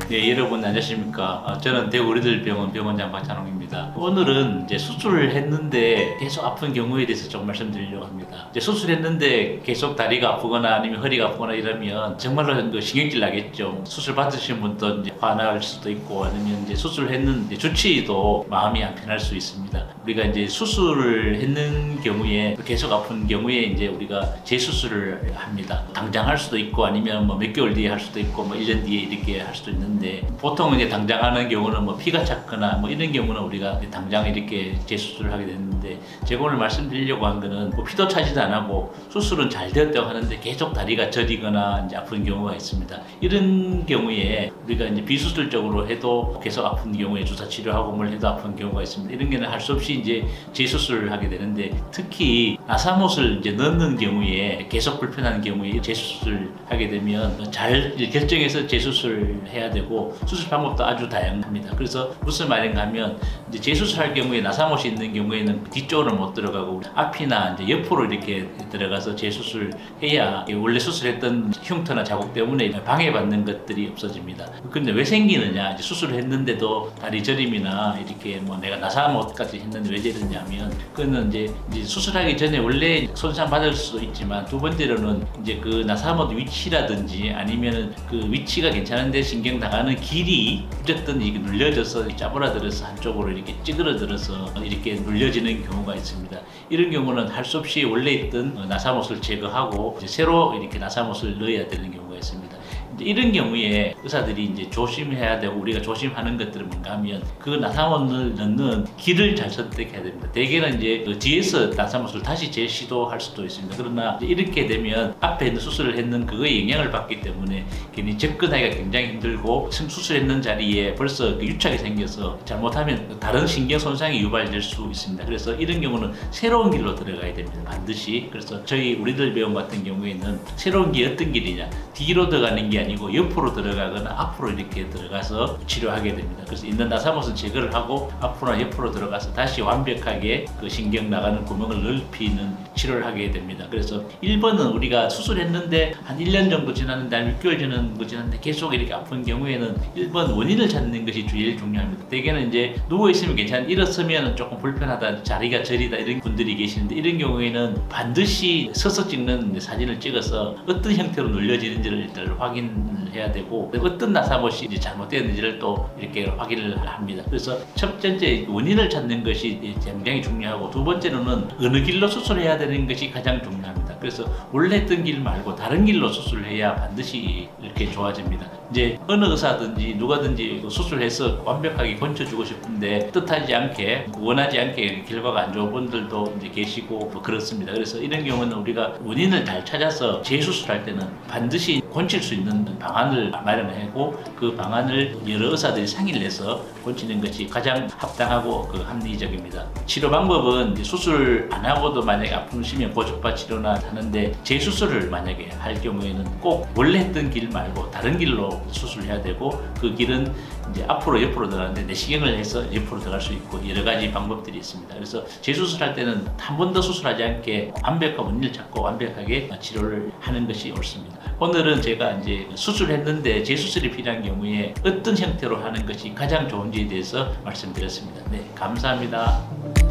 네, 여러분 안녕하십니까. 저는 대구 어린이들병원 병원장 박찬홍입니다. 오늘은 이제 수술을 했는데 계속 아픈 경우에 대해서 좀 말씀드리려고 합니다. 이제 수술했는데 계속 다리가 아프거나 아니면 허리가 아프거나 이러면 정말로 그 신경질 나겠죠. 수술 받으신 분도 이제 화날 수도 있고 아니면 이제 수술했는데 주치의도 마음이 안 편할 수 있습니다. 우리가 이제 수술을 했는 경우에 계속 아픈 경우에 이제 우리가 재수술을 합니다. 당장 할 수도 있고 아니면 뭐 몇 개월 뒤에 할 수도 있고 뭐 1년 뒤에 이렇게 할 수도 있는데 보통 이제 당장 하는 경우는 뭐 피가 찼거나 뭐 이런 경우는 우리가 당장 이렇게 재수술을 하게 되는데 제가 오늘 말씀드리려고 한 거는 뭐 피도 차지도 안 하고 수술은 잘 되었다고 하는데 계속 다리가 저리거나 이제 아픈 경우가 있습니다. 이런 경우에 우리가 이제 비수술적으로 해도 계속 아픈 경우에 주사 치료하고 뭘 해도 아픈 경우가 있습니다. 이런 경우는 할 수 없이 이제 재수술을 하게 되는데 특히 나사못을 이제 넣는 경우에 계속 불편한 경우에 재수술을 하게 되면 잘 결정해서 재수술을 해야 되고 수술 방법도 아주 다양합니다. 그래서 무슨 말인가 하면 이제 재수술할 경우에 나사못이 있는 경우에는 뒤쪽으로 못 들어가고 앞이나 이제 옆으로 이렇게 들어가서 재수술을 해야 원래 수술했던 흉터나 자국 때문에 방해받는 것들이 없어집니다. 그런데 왜 생기느냐? 이제 수술을 했는데도 다리 저림이나 이렇게 뭐 내가 나사못까지 했는데 왜 저러냐면 그거는 이제 수술하기 전에 원래 손상 받을 수도 있지만 두 번째로는 이제 그 나사못 위치라든지 아니면은 그 위치가 괜찮은데 신경 나가는 길이 어쨌든 이게 눌려져서 짜부라들어서 한쪽으로 이렇게 찌그러들어서 이렇게 눌려지는 경우가 있습니다. 이런 경우는 할 수 없이 원래 있던 나사못을 제거하고 이제 새로 이렇게 나사못을 넣어야 되는 경우가 있습니다. 이런 경우에 의사들이 이제 조심해야 되고 우리가 조심하는 것들은 뭔가 하면 그 나사못을 넣는 길을 잘 선택해야 됩니다. 대개는 이제 그 뒤에서 나사못을 다시 재시도할 수도 있습니다. 그러나 이렇게 되면 앞에 있는 수술을 했는 그거에 영향을 받기 때문에 괜히 접근하기가 굉장히 힘들고 수술했는 자리에 벌써 그 유착이 생겨서 잘못하면 다른 신경 손상이 유발될 수 있습니다. 그래서 이런 경우는 새로운 길로 들어가야 됩니다. 반드시. 그래서 저희 우리들 병원 같은 경우에는 새로운 길 어떤 길이냐? 뒤로 들어가는 게 아니고 옆으로 들어가거나 앞으로 이렇게 들어가서 치료하게 됩니다. 그래서 있는 나사못은 제거를 하고 앞으로나 옆으로 들어가서 다시 완벽하게 그 신경 나가는 구멍을 넓히는 치료를 하게 됩니다. 그래서 1번은 우리가 수술했는데 한 1년 정도 지났는데 한 6개월 정도 지났는데 계속 이렇게 아픈 경우에는 1번 원인을 찾는 것이 제일 중요합니다. 대개는 이제 누워있으면 괜찮은데 일어서면 조금 불편하다, 자리가 저리다 이런 분들이 계시는데 이런 경우에는 반드시 서서 찍는 사진을 찍어서 어떤 형태로 눌려지는지를 일단 확인해야 되고 어떤 나사못이 이제 잘못되었는지를 또 이렇게 확인을 합니다. 그래서 첫 번째 원인을 찾는 것이 굉장히 중요하고 두 번째로는 어느 길로 수술해야 되는 것이 가장 중요합니다. 그래서 원래 했던 길 말고 다른 길로 수술을 해야 반드시 이렇게 좋아집니다. 이제 어느 의사든지 누가든지 수술해서 완벽하게 고쳐주고 싶은데 뜻하지 않게 원하지 않게 결과가 안 좋은 분들도 이제 계시고 뭐 그렇습니다. 그래서 이런 경우는 우리가 원인을 잘 찾아서 재수술할 때는 반드시 고칠 수 있는 방안을 마련하고 그 방안을 여러 의사들이 상의를 해서 고치는 것이 가장 합당하고 그 합리적입니다. 치료 방법은 수술 안 하고도 만약에 아프시면 고주파 치료나 하는데 재수술을 만약에 할 경우에는 꼭 원래 했던 길 말고 다른 길로 수술해야 되고 그 길은 이제 앞으로 옆으로 들어가는데 내시경을 해서 옆으로 들어갈 수 있고 여러 가지 방법들이 있습니다. 그래서 재수술할 때는 한 번 더 수술하지 않게 완벽한 원인을 찾고 완벽하게 치료를 하는 것이 옳습니다. 오늘은 제가 이제 수술했는데 재수술이 필요한 경우에 어떤 형태로 하는 것이 가장 좋은지에 대해서 말씀드렸습니다. 네, 감사합니다.